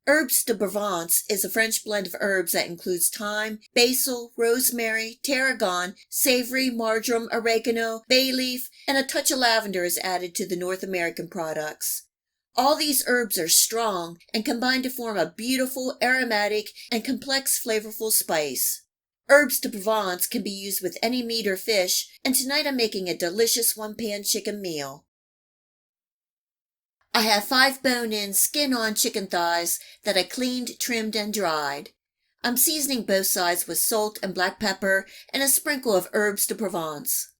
Herbes de Provence is a French blend of herbs that includes thyme, basil, rosemary, tarragon, savory, marjoram, oregano, bay leaf, and a touch of lavender is added to the North American products. All these herbs are strong and combine to form a beautiful, aromatic, and complex flavorful spice. Herbes de Provence can be used with any meat or fish, and tonight I'm making a delicious one-pan chicken meal. I have 5 bone-in, skin-on chicken thighs that I cleaned, trimmed, and dried. I'm seasoning both sides with salt and black pepper and a sprinkle of herbes de Provence.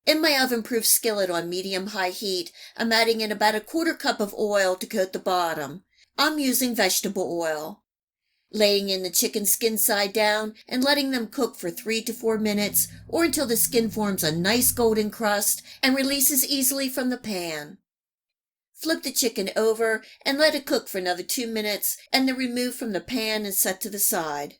In my oven-proof skillet on medium-high heat, I'm adding in about a 1/4 cup of oil to coat the bottom. I'm using vegetable oil. Laying in the chicken skin side down and letting them cook for 3 to 4 minutes or until the skin forms a nice golden crust and releases easily from the pan. Flip the chicken over and let it cook for another 2 minutes and then remove from the pan and set to the side.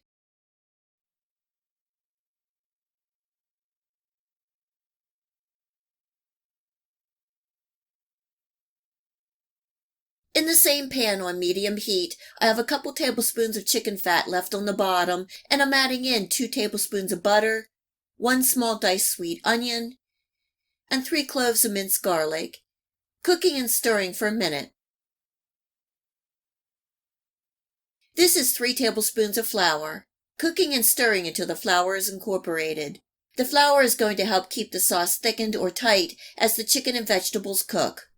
In the same pan on medium heat, I have a couple tablespoons of chicken fat left on the bottom, and I'm adding in 2 tablespoons of butter, 1 small diced sweet onion, and 3 cloves of minced garlic, cooking and stirring for a minute. This is 3 tablespoons of flour, cooking and stirring until the flour is incorporated. The flour is going to help keep the sauce thickened or tight as the chicken and vegetables cook.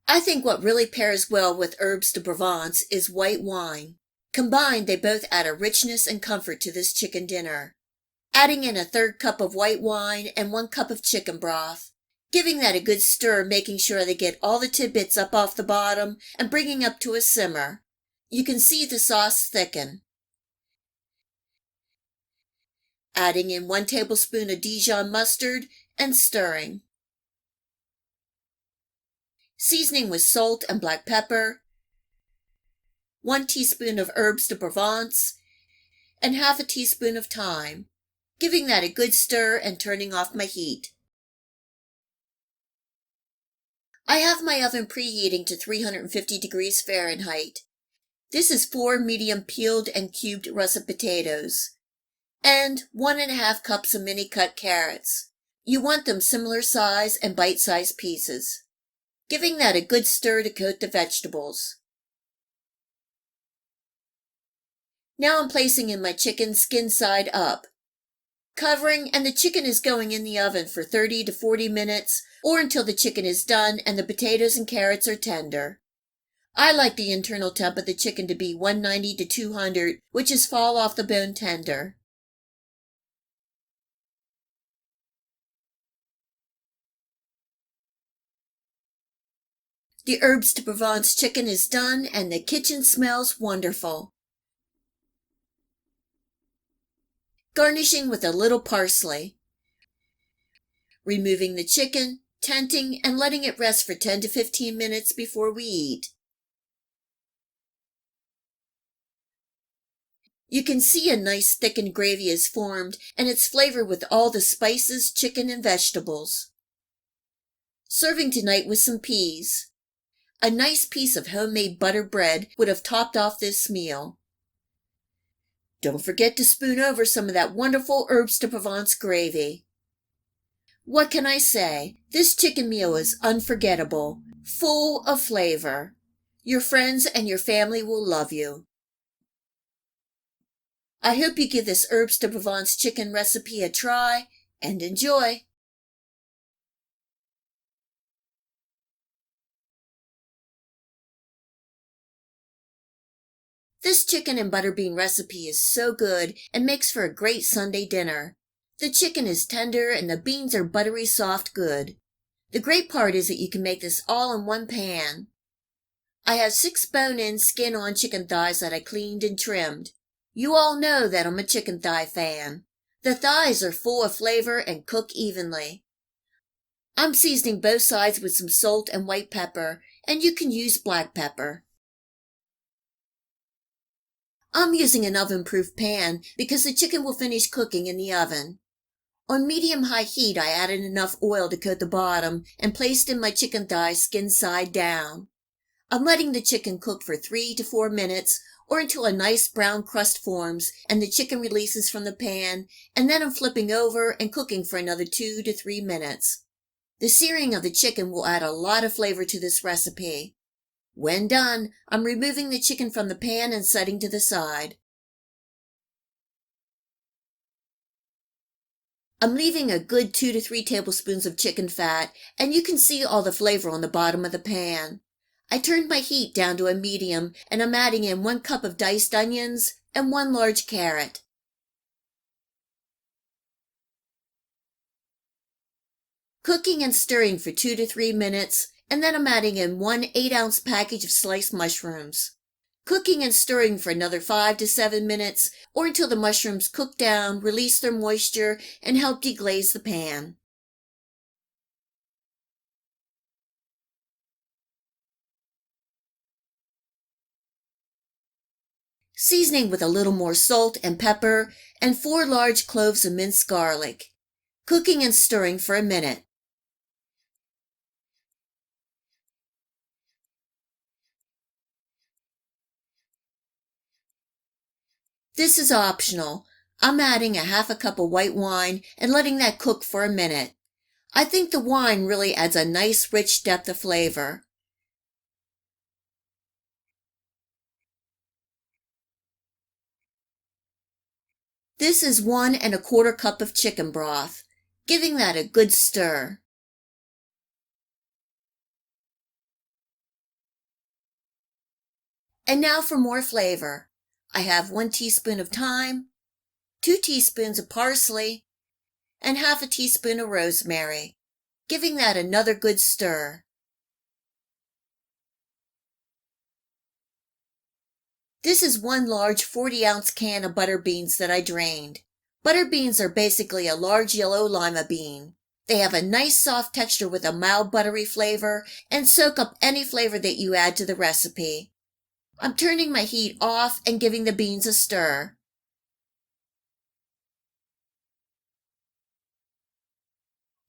I think what really pairs well with herbes de Provence is white wine. Combined, they both add a richness and comfort to this chicken dinner. Adding in a 1/3 cup of white wine and 1 cup of chicken broth. Giving that a good stir, making sure they get all the tidbits up off the bottom and bringing up to a simmer. You can see the sauce thicken. Adding in 1 tablespoon of Dijon mustard and stirring. Seasoning with salt and black pepper, 1 teaspoon of herbes de Provence, and 1/2 teaspoon of thyme. Giving that a good stir and turning off my heat. I have my oven preheating to 350 degrees Fahrenheit. This is 4 medium peeled and cubed russet potatoes, and 1½ cups of mini-cut carrots. You want them similar size and bite-sized pieces. Giving that a good stir to coat the vegetables. Now I'm placing in my chicken skin side up. Covering, and the chicken is going in the oven for 30 to 40 minutes or until the chicken is done and the potatoes and carrots are tender. I like the internal temp of the chicken to be 190 to 200, which is fall off the bone tender. The herbes de Provence chicken is done and the kitchen smells wonderful. Garnishing with a little parsley. Removing the chicken, tenting, and letting it rest for 10 to 15 minutes before we eat. You can see a nice thickened gravy is formed, and it's flavored with all the spices, chicken, and vegetables. Serving tonight with some peas. A nice piece of homemade butter bread would have topped off this meal. Don't forget to spoon over some of that wonderful herbes de Provence gravy. What can I say? This chicken meal is unforgettable, full of flavor. Your friends and your family will love you. I hope you give this herbes de Provence chicken recipe a try and enjoy. This chicken and butter bean recipe is so good and makes for a great Sunday dinner. The chicken is tender and the beans are buttery soft good. The great part is that you can make this all in one pan. I have 6 bone-in, skin-on chicken thighs that I cleaned and trimmed. You all know that I'm a chicken thigh fan. The thighs are full of flavor and cook evenly. I'm seasoning both sides with some salt and white pepper, and you can use black pepper. I'm using an oven-proof pan because the chicken will finish cooking in the oven. On medium-high heat, I added enough oil to coat the bottom and placed in my chicken thighs skin side down. I'm letting the chicken cook for 3 to 4 minutes or until a nice brown crust forms and the chicken releases from the pan, and then I'm flipping over and cooking for another 2 to 3 minutes. The searing of the chicken will add a lot of flavor to this recipe. When done, I'm removing the chicken from the pan and setting to the side. I'm leaving a good 2 to 3 tablespoons of chicken fat, and you can see all the flavor on the bottom of the pan. I turned my heat down to a medium, and I'm adding in 1 cup of diced onions and 1 large carrot. Cooking and stirring for 2 to 3 minutes, and then I'm adding in 1 8-ounce package of sliced mushrooms. Cooking and stirring for another 5 to 7 minutes, or until the mushrooms cook down, release their moisture, and help deglaze the pan. Seasoning with a little more salt and pepper, and 4 large cloves of minced garlic. Cooking and stirring for a minute. This is optional. I'm adding a half a cup of white wine and letting that cook for a minute. I think the wine really adds a nice rich depth of flavor. This is 1 1/4 cup of chicken broth, giving that a good stir. And now for more flavor. I have 1 teaspoon of thyme, 2 teaspoons of parsley, and half a teaspoon of rosemary, giving that another good stir. This is 1 large 40-ounce can of butter beans that I drained. Butter beans are basically a large yellow lima bean. They have a nice soft texture with a mild buttery flavor and soak up any flavor that you add to the recipe. I'm turning my heat off and giving the beans a stir.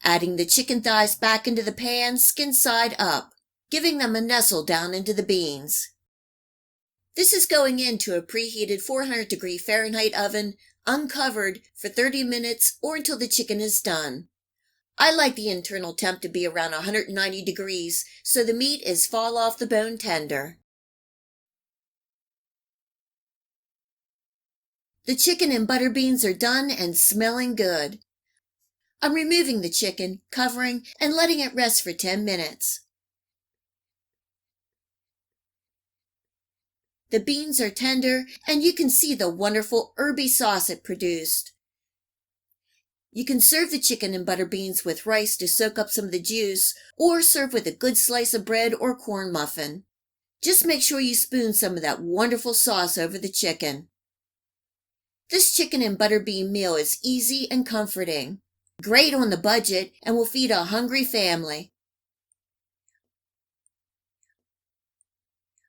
Adding the chicken thighs back into the pan, skin side up, giving them a nestle down into the beans. This is going into a preheated 400-degree Fahrenheit oven, uncovered, for 30 minutes or until the chicken is done. I like the internal temp to be around 190 degrees, so the meat is fall off the bone tender. The chicken and butter beans are done and smelling good. I'm removing the chicken, covering, and letting it rest for 10 minutes. The beans are tender, and you can see the wonderful herby sauce it produced. You can serve the chicken and butter beans with rice to soak up some of the juice, or serve with a good slice of bread or corn muffin. Just make sure you spoon some of that wonderful sauce over the chicken. This chicken and butter bean meal is easy and comforting. Great on the budget and will feed a hungry family.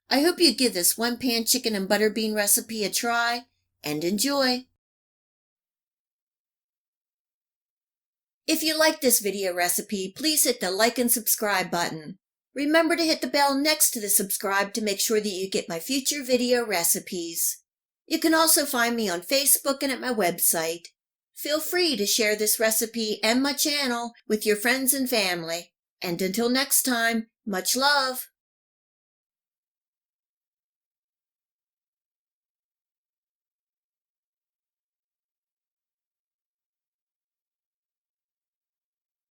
I hope you give this 1-pan chicken and butter bean recipe a try and enjoy. If you like this video recipe, please hit the like and subscribe button. Remember to hit the bell next to the subscribe to make sure that you get my future video recipes. You can also find me on Facebook and at my website. Feel free to share this recipe and my channel with your friends and family. And until next time, much love!